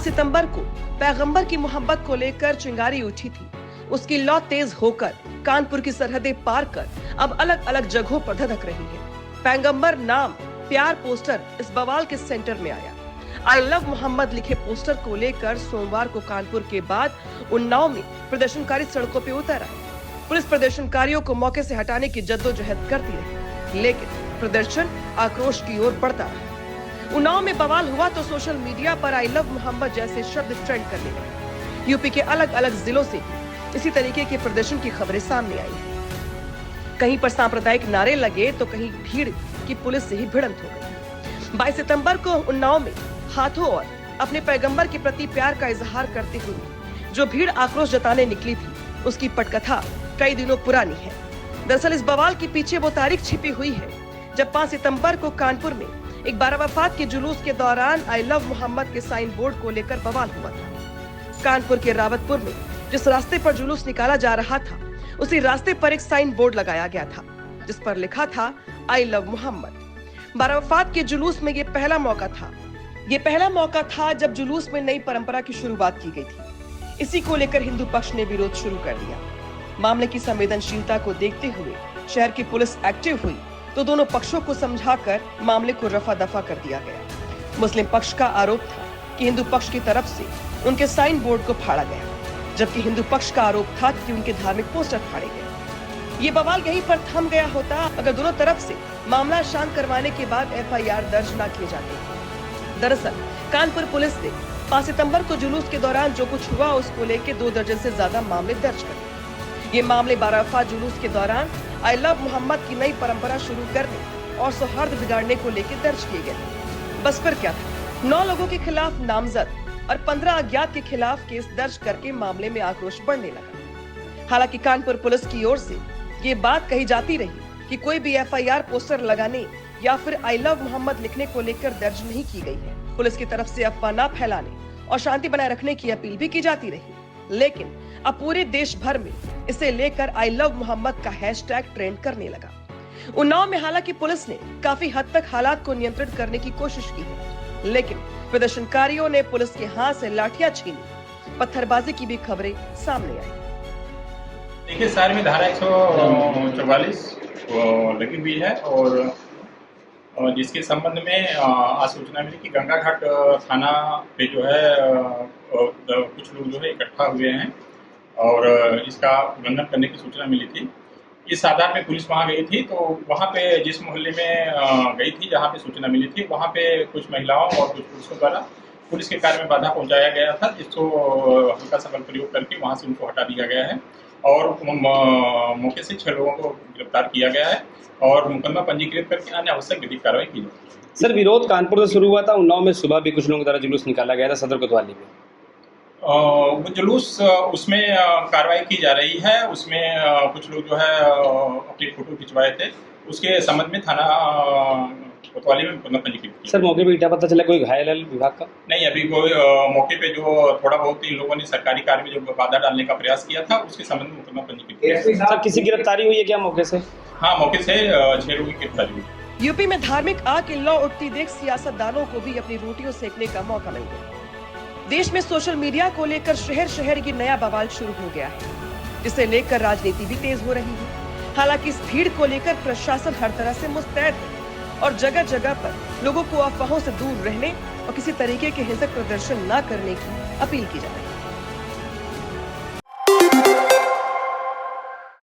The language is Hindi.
सितंबर को पैगंबर की मोहब्बत को लेकर चिंगारी उठी थी। उसकी लौ तेज होकर कानपुर की सरहदें पार कर अब अलग अलग जगहों पर धधक रही है। पैगंबर नाम प्यार पोस्टर इस बवाल के सेंटर में आया। आई लव मोहम्मद लिखे पोस्टर को लेकर सोमवार को कानपुर के बाद उन्नाव में प्रदर्शनकारी सड़कों पर उतर आए। पुलिस प्रदर्शनकारियों को मौके से हटाने की जद्दोजहद करती रही, लेकिन प्रदर्शन आक्रोश की ओर बढ़ता रहा। उन्नाव में बवाल हुआ तो सोशल मीडिया पर आई लव मोहम्मद जैसे शब्द ट्रेंड करने लगे। यूपी के अलग अलग जिलों से इसी तरीके के प्रदर्शन की खबरें सामने आई हैं। कहीं पर सांप्रदायिक नारे लगे तो कहीं भीड़ की पुलिस से ही भिड़ंत हो गई। 22 सितंबर को उन्नाव में हाथों और अपने पैगंबर के प्रति प्यार का इजहार करते हुए जो भीड़ आक्रोश जताने निकली थी, उसकी पटकथा कई दिनों पुरानी है। दरअसल इस बवाल के पीछे वो तारीख छिपी हुई है जब 5 सितंबर को कानपुर में एक बारावफात के जुलूस के दौरान आई लव मोहम्मद के साइन बोर्ड को लेकर बवाल हुआ था। कानपुर के रावतपुर में जिस रास्ते पर जुलूस निकाला जा रहा था, उसी रास्ते पर एक साइन बोर्ड लगाया गया था जिस पर लिखा था आई लव मोहम्मद। बारावफात के जुलूस में ये पहला मौका था जब जुलूस में नई परंपरा की शुरुआत की गई थी। इसी को लेकर हिंदू पक्ष ने विरोध शुरू कर दिया। मामले की संवेदनशीलता को देखते हुए शहर की पुलिस एक्टिव हुई तो दोनों पक्षों को समझाकर मामले को रफा दफा कर दिया गया। मुस्लिम पक्ष का आरोप था कि हिंदू पक्ष की तरफ से उनके साइन बोर्ड को फाड़ा गया, जबकि हिंदू पक्ष का आरोप था कि उनके धार्मिक पोस्टर फाड़े गए। ये बवाल यहीं पर थम गया होता अगर दोनों तरफ से मामला शांत करवाने के बाद FIR दर्ज न किए जाते। दरअसल कानपुर पुलिस ने 5 सितंबर को जुलूस के दौरान जो कुछ हुआ उसको लेकर 2 दर्जन से ज्यादा मामले दर्ज कर। ये मामले बारावफात जुलूस के दौरान आई लव मोहम्मद की नई परंपरा शुरू करने और सौहार्द बिगाड़ने को लेकर दर्ज किए गए। बस फिर क्या था, 9 लोगों के खिलाफ नामजद और 15 अज्ञात के खिलाफ केस दर्ज करके मामले में आक्रोश बढ़ने लगा। हालांकि कानपुर पुलिस की ओर से ये बात कही जाती रही कि कोई भी FIR पोस्टर लगाने या फिर आई लव मोहम्मद लिखने को लेकर दर्ज नहीं की गई है। पुलिस की तरफ से अफवाह न फैलाने और शांति बनाए रखने की अपील भी की जाती रही, लेकिन अब पूरे देश भर में इसे लेकर आई लव मोहम्मद का हैशटैग ट्रेंड करने लगा। उन्नाव में हालांकि पुलिस ने काफी हद तक हालात को नियंत्रित करने की कोशिश की है, लेकिन प्रदर्शनकारियों ने पुलिस के हाथ से लाठियां छीनी, पत्थरबाजी की भी खबरें सामने आई। देखिए, शहर में धारा 144 लगी हुई है और जिसके संबंध में आज सूचना मिली कि गंगा घाट थाना पे जो है कुछ लोग जो है इकट्ठा हुए हैं और इसका उल्लंघन करने की सूचना मिली थी। इस आधार पे पुलिस वहां गई थी, तो वहां पे जिस मोहल्ले में गई थी जहां पे सूचना मिली थी, वहां पे कुछ महिलाओं और कुछ पुरुषों द्वारा पुलिस के कार्य में बाधा पहुंचाया गया था, जिसको हल्का सा बल प्रयोग करके वहां से उनको हटा दिया गया है और मौके से 6 लोगों को गिरफ्तार किया गया है और मुकदमा पंजीकृत करके अन्य आवश्यक विधिक कार्रवाई की जाएगी। सर, विरोध कानपुर से शुरू हुआ था। उन्नाव में सुबह भी कुछ लोगों द्वारा जुलूस निकाला गया था सदर कोतवाली में। वो जुलूस उसमें कार्रवाई की जा रही है। उसमें कुछ लोग जो है अपनी फोटो खिंचवाए थे, उसके संबंध में थाना कोतवाली में मुकदमा पंजीकृत किया। सर, मौके पे क्या पता चला कोई घायल है विभाग का? नहीं, अभी कोई मौके पे जो थोड़ा बहुत इन लोगों ने सरकारी कार्य में जो बाधा डालने का प्रयास किया था, उसके संबंध में मुकदमा पंजीकृत किया। सर, किसी गिरफ्तारी हुई है क्या मौके से? हाँ, मौके से 6 लोगों की गिरफ्तारी हुई। यूपी में धार्मिक आग की लौ उठती देख सियासतदानों को भी अपनी रोटियों सेकने का मौका मिल गया। देश में सोशल मीडिया को लेकर शहर शहर की नया बवाल शुरू हो गया है, जिसे लेकर राजनीति भी तेज हो रही है। हालांकि इस भीड़ को लेकर प्रशासन हर तरह से मुस्तैद है और जगह जगह पर लोगों को अफवाहों से दूर रहने और किसी तरीके के हिंसक प्रदर्शन न करने की अपील की जा रही है।